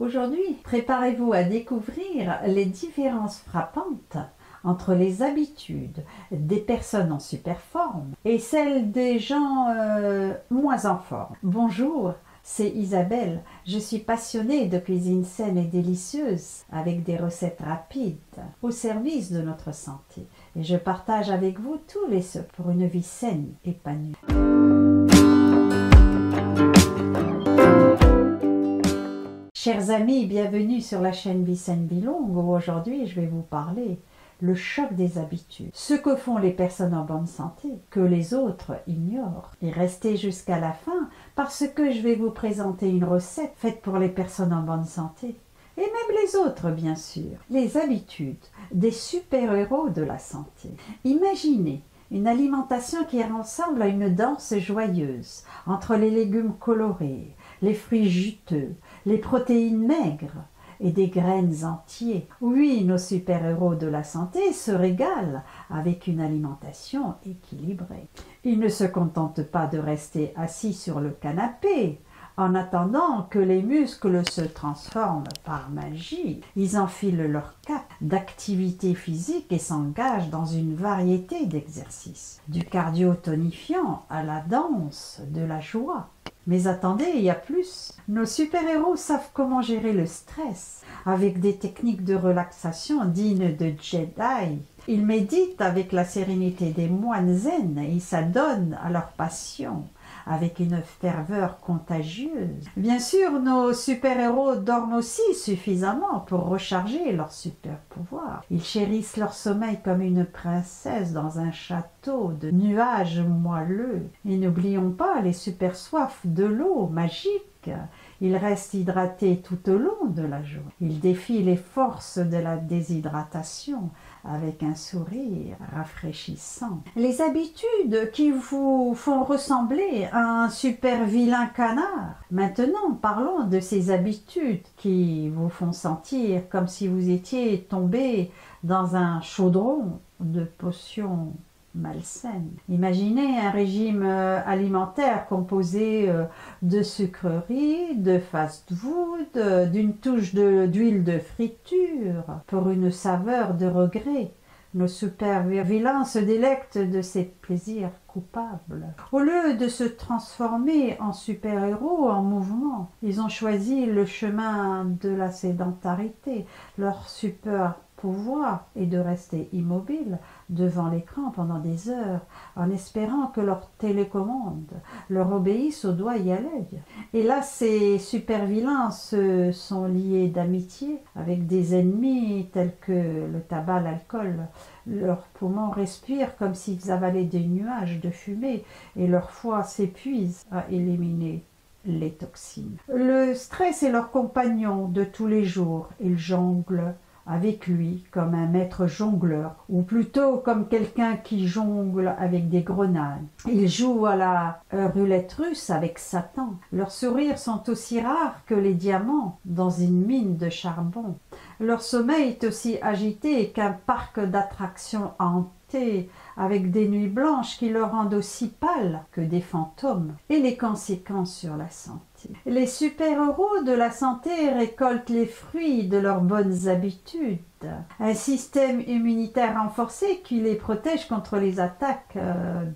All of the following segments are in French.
Aujourd'hui, préparez-vous à découvrir les différences frappantes entre les habitudes des personnes en super forme et celles des gens moins en forme. Bonjour, c'est Isabelle. Je suis passionnée de cuisine saine et délicieuse avec des recettes rapides au service de notre santé. Et je partage avec vous tous les secrets pour une vie saine et épanouie. Chers amis, bienvenue sur la chaîne Vie Saine Vie Longue où aujourd'hui je vais vous parler le choc des habitudes. Ce que font les personnes en bonne santé, que les autres ignorent. Et restez jusqu'à la fin parce que je vais vous présenter une recette faite pour les personnes en bonne santé. Et même les autres, bien sûr. Les habitudes des super-héros de la santé. Imaginez une alimentation qui ressemble à une danse joyeuse entre les légumes colorés, les fruits juteux, les protéines maigres et des graines entières. Oui, nos super-héros de la santé se régalent avec une alimentation équilibrée. Ils ne se contentent pas de rester assis sur le canapé en attendant que les muscles se transforment par magie. Ils enfilent leur cape d'activité physique et s'engagent dans une variété d'exercices, du cardio tonifiant à la danse, de la joie. Mais attendez, il y a plus. Nos super-héros savent comment gérer le stress avec des techniques de relaxation dignes de Jedi. Ils méditent avec la sérénité des moines zen et ils s'adonnent à leur passion avec une ferveur contagieuse. Bien sûr, nos super-héros dorment aussi suffisamment pour recharger leurs super-pouvoirs. Ils chérissent leur sommeil comme une princesse dans un château de nuages moelleux. Et n'oublions pas les super-soifs de l'eau magique. Ils restent hydratés tout au long de la journée. Ils défient les forces de la déshydratation avec un sourire rafraîchissant. Les habitudes qui vous font ressembler à un super vilain canard. Maintenant, parlons de ces habitudes qui vous font sentir comme si vous étiez tombé dans un chaudron de potions malsaine. Imaginez un régime alimentaire composé de sucreries, de fast-food, d'une touche d'huile de friture pour une saveur de regret. Nos super-vilains se délectent de ces plaisirs coupables. Au lieu de se transformer en super-héros en mouvement, ils ont choisi le chemin de la sédentarité. Leur super-pouvoir est de rester immobile devant l'écran pendant des heures, en espérant que leur télécommande leur obéisse au doigt et à l'œil. Et là, ces super-vilains se sont liés d'amitié avec des ennemis tels que le tabac, l'alcool. Leurs poumons respirent comme s'ils avalaient des nuages de fumée et leur foie s'épuise à éliminer les toxines. Le stress est leur compagnon de tous les jours. Ils jonglent avec lui comme un maître jongleur, ou plutôt comme quelqu'un qui jongle avec des grenades. Ils jouent à la roulette russe avec Satan. Leurs sourires sont aussi rares que les diamants dans une mine de charbon. Leur sommeil est aussi agité qu'un parc d'attractions hanté, avec des nuits blanches qui le rendent aussi pâle que des fantômes. Et les conséquences sur la santé. Les super-héros de la santé récoltent les fruits de leurs bonnes habitudes. Un système immunitaire renforcé qui les protège contre les attaques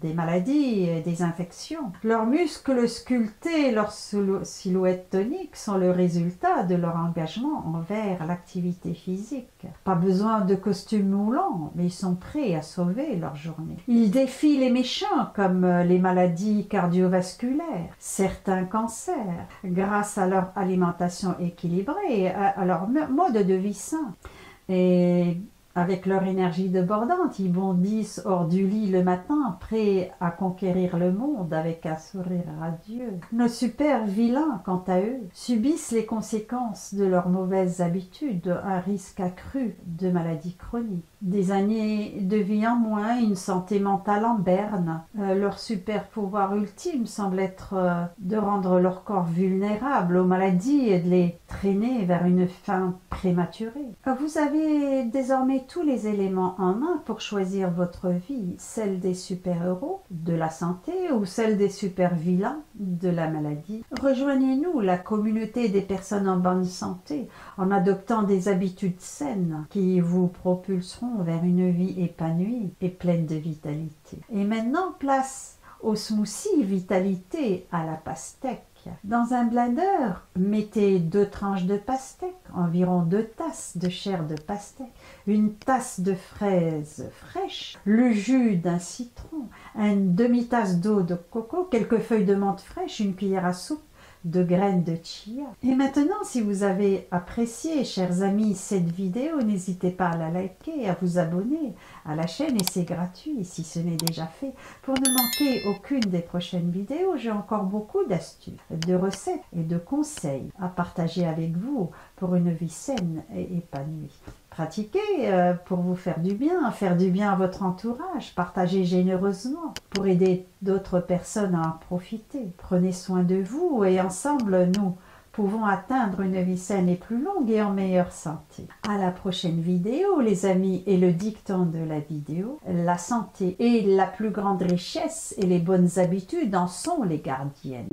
des maladies et des infections. Leurs muscles sculptés, leur silhouette tonique sont le résultat de leur engagement envers l'activité physique. Pas besoin de costumes moulants, mais ils sont prêts à sauver leur journée. Ils défient les méchants comme les maladies cardiovasculaires, certains cancers, grâce à leur alimentation équilibrée et à leur mode de vie sain. Et avec leur énergie débordante, ils bondissent hors du lit le matin, prêts à conquérir le monde avec un sourire radieux. Nos super-vilains, quant à eux, subissent les conséquences de leurs mauvaises habitudes, un risque accru de maladies chroniques, des années de vie en moins, une santé mentale en berne. Leur super pouvoir ultime semble être de rendre leur corps vulnérable aux maladies et de les traîner vers une fin prématurée. Vous avez désormais tous les éléments en main pour choisir votre vie, celle des super-héros de la santé ou celle des super-vilains de la maladie. Rejoignez-nous, la communauté des personnes en bonne santé, en adoptant des habitudes saines qui vous propulseront vers une vie épanouie et pleine de vitalité. Et maintenant, place au smoothie vitalité à la pastèque. Dans un blender, mettez 2 tranches de pastèque, environ 2 tasses de chair de pastèque, une tasse de fraises fraîches, le jus d'un citron, une demi-tasse d'eau de coco, quelques feuilles de menthe fraîches, une cuillère à soupe de graines de chia. Et maintenant, si vous avez apprécié, chers amis, cette vidéo, n'hésitez pas à la liker et à vous abonner à la chaîne, et c'est gratuit si ce n'est déjà fait. Pour ne manquer aucune des prochaines vidéos, j'ai encore beaucoup d'astuces, de recettes et de conseils à partager avec vous pour une vie saine et épanouie. Pratiquez pour vous faire du bien à votre entourage, partagez généreusement pour aider d'autres personnes à en profiter. Prenez soin de vous et ensemble, nous pouvons atteindre une vie saine et plus longue et en meilleure santé. À la prochaine vidéo, les amis, et le dicton de la vidéo, la santé est la plus grande richesse et les bonnes habitudes en sont les gardiennes.